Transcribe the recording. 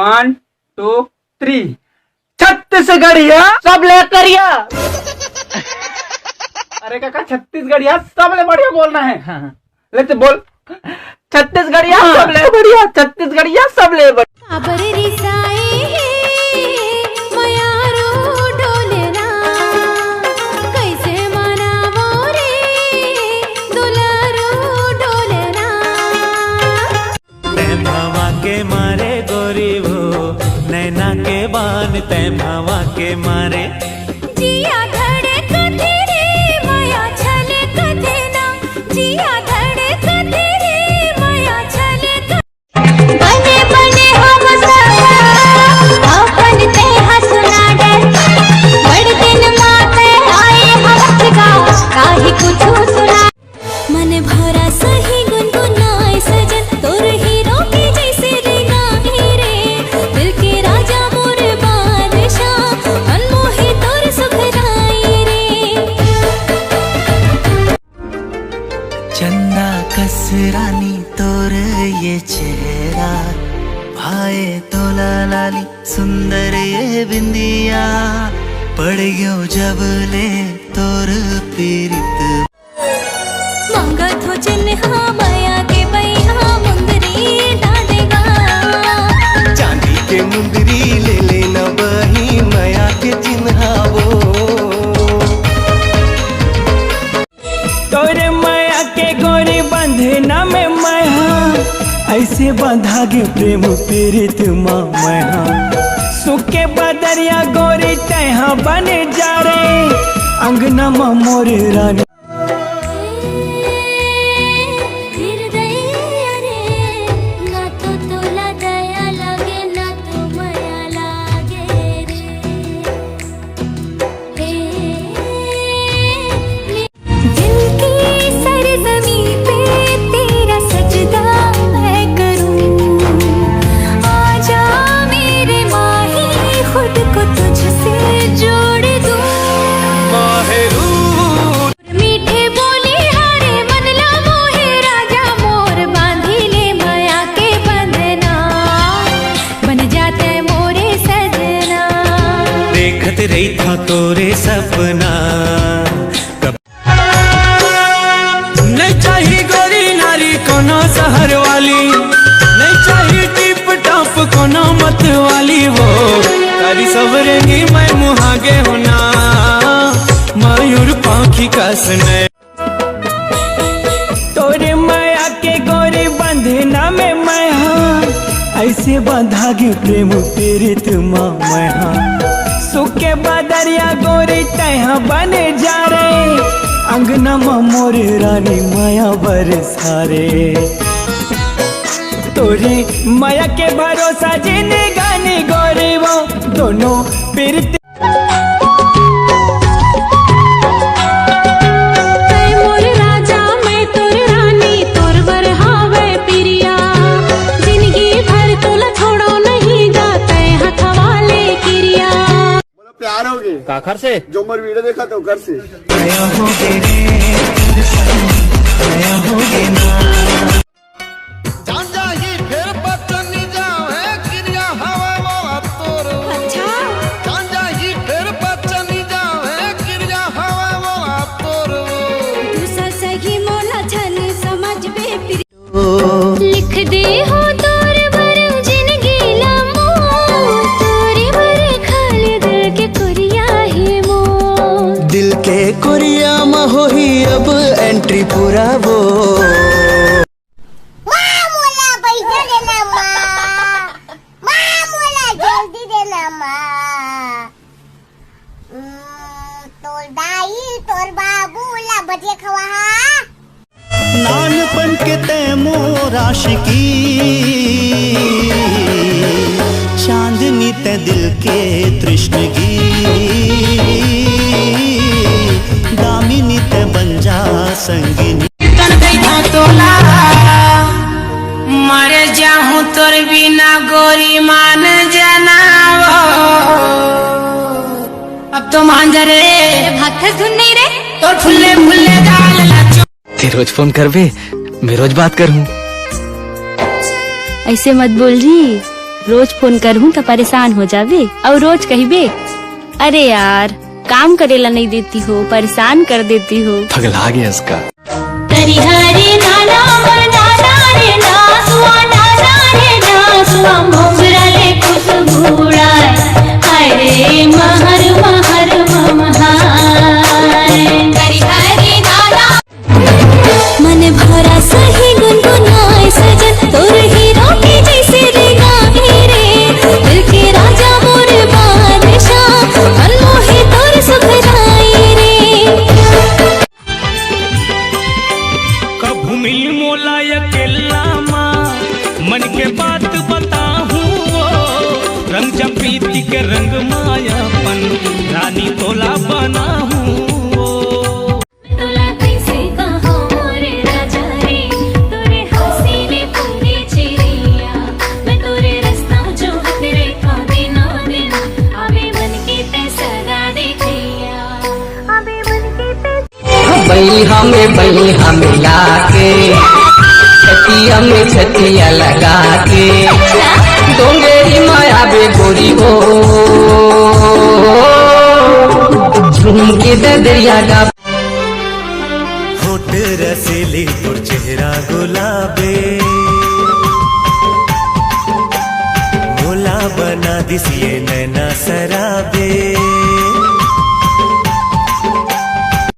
1 2 3। छत्तीसगढ़िया सब ले करिया। अरे काका छत्तीसगढ़िया सब ले बढ़िया बोलना है। हाँ लेते बोल। छत्तीसगढ़िया सब ले बढ़िया, छत्तीसगढ़िया सब ले बढ़िया। के मारे गोरी वो नैना के बान तै भावा के मारे जिया धड़े कथे रे माया छले कथे ना, जिया धड़े कथे रे माया छले बने बने हम सब अपन ते हंसना डे बड़ दिन माते आए हम गाँव काहे कुछ सुना मन भरा सही गुनगुनाए सजन तोर हीरो के जैसे रे गाही रे दिल के राजा मोर बादशाह अनमोहे तोर सुखराई रे। चंदा कसरानी तोर ये चेहरा भाए तोला लाली सुंदर ये बिंदिया पड़ गयो जब ले तोर पीरित मंगत हो चिन्हा माया के बैहा मुंदरी डालेगा चांदी के मुंदरी ले लेना बही माया के चिन्हावो तोरे माया के गोरी बंधना में माया ऐसे बंधा गे प्रेम पीरित माँ माया सुखे बदरिया गोरी तहा बने जा रे अंगना माँ मोरे रानी रही था तोरे सपना नहीं चाहिए गोरी नारी कोनो शहर वाली नहीं चाहिए टिप टॉप कोनो मत वाली वो तारी सवरेंगी मैं मुहागे होना मयूर पाखी का सुने तोरे माया के गोरी बंधना में मैं ऐसे बंधा गे प्रेम पीरित माँ मैं सुखे बदरिया गोरी तहा बने जा रे अंगना माँ मोरे रानी माया बरसारे तोरी माया के भरोसा जिने गाने गोरी वो दोनों पीरते काखर से जो मर वीडियो देखा तो घर से लिख दे हो तोर बर जिंदगी लम्बो तोरी बर खाली दिल के कुरिया ही मो दिल के कुरिया में हो ही अब एंट्री पूरा वो मोला पैसा देना माँ मोला जल्दी देना माँ तोर दाई तोर बाबू ला बजे खवा नानपन के तैमूर आशिकी चांदनी ते दिल के तृष्णगी दामिनी ते बंजा संगिनी तोला मर जाऊं तोर बिना गोरी मान जनावो अब तो मान जा रे भाग सुन नहीं रे तोर फुल्ले फुल्ले गाल लाचो ते रोज फोन कर बे मैं रोज बात करूं। ऐसे मत बोल जी रोज फोन करहूँ तो परेशान हो जावे और रोज कहबे अरे यार काम करेला नहीं देती हो, परेशान कर देती हो। पगला गया इसका। हरे नाना नाना रे नासुआ नाना रे नासुआ मोगरा ले खुशबूड़ा हरे महर महर ममहाय हरे नाना मन भरा सही गुनगुनाए सजन तोर हीरो के जैसे रे गाए रे दिल के राजा मोर बादशाह मनमोहे तोर सुखराए रे। कभू मिल मोला अकेला माँ मन के बात बताहूँ वो रंग जपीती के रंग मायापन रानी तोला बनाहूँ तोला कैसे कहो रे राजा रे तोरे हसीने पूरे चिड़िया मैं तोरे रास्ता जो तेरे का दिन आवे मन के ते सगा देखिया आवे मन के ते बही हमें लाके छतिया में छतिया लगा के डोंगेरी माया बे गोरी हो झूम के दरिया का होठ रसीली और चेहरा गुलाबे मोला बना दिसिए नैना शराबी